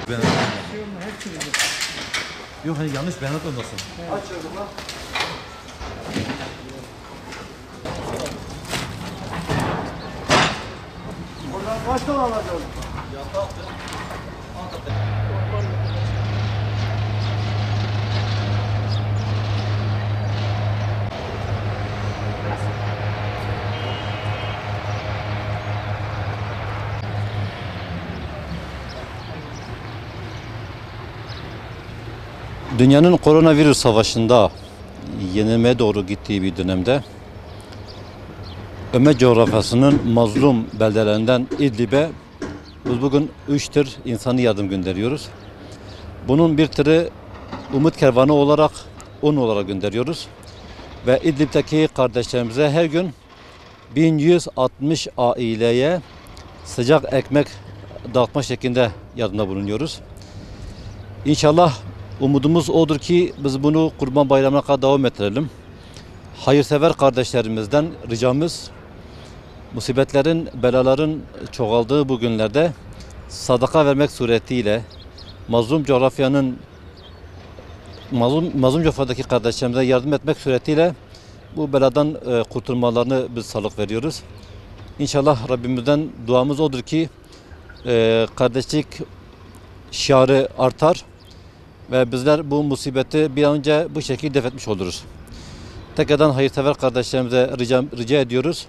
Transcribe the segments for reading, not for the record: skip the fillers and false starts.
Ben yok hani yanlış beyanat olmasın. Aç yazıma. Oradan kaç tane alacağız? Dünyanın koronavirüs savaşında yenilmeye doğru gittiği bir dönemde Ömer coğrafyasının mazlum beldelerinden İdlib'e biz bugün 3 tır insani yardım gönderiyoruz. Bunun bir tırı Umut Kervanı olarak, un olarak gönderiyoruz. Ve İdlib'deki kardeşlerimize her gün 1160 aileye sıcak ekmek dağıtma şeklinde yardımda bulunuyoruz. İnşallah umudumuz odur ki biz bunu Kurban Bayramı'na kadar devam ettirelim. Hayırsever kardeşlerimizden ricamız, musibetlerin, belaların çoğaldığı bu günlerde sadaka vermek suretiyle mazlum coğrafyadaki kardeşlerimize yardım etmek suretiyle bu beladan kurtulmalarını biz sağlık veriyoruz. İnşallah Rabbimizden duamız odur ki kardeşlik şiarı artar ve bizler bu musibeti bir an önce bu şekilde def etmiş oluruz. Tekrardan hayırsever kardeşlerimize rica ediyoruz.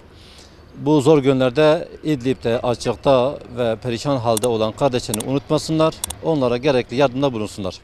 Bu zor günlerde İdlib'de, açıkta ve perişan halde olan kardeşlerini unutmasınlar. Onlara gerekli yardımda bulunsunlar.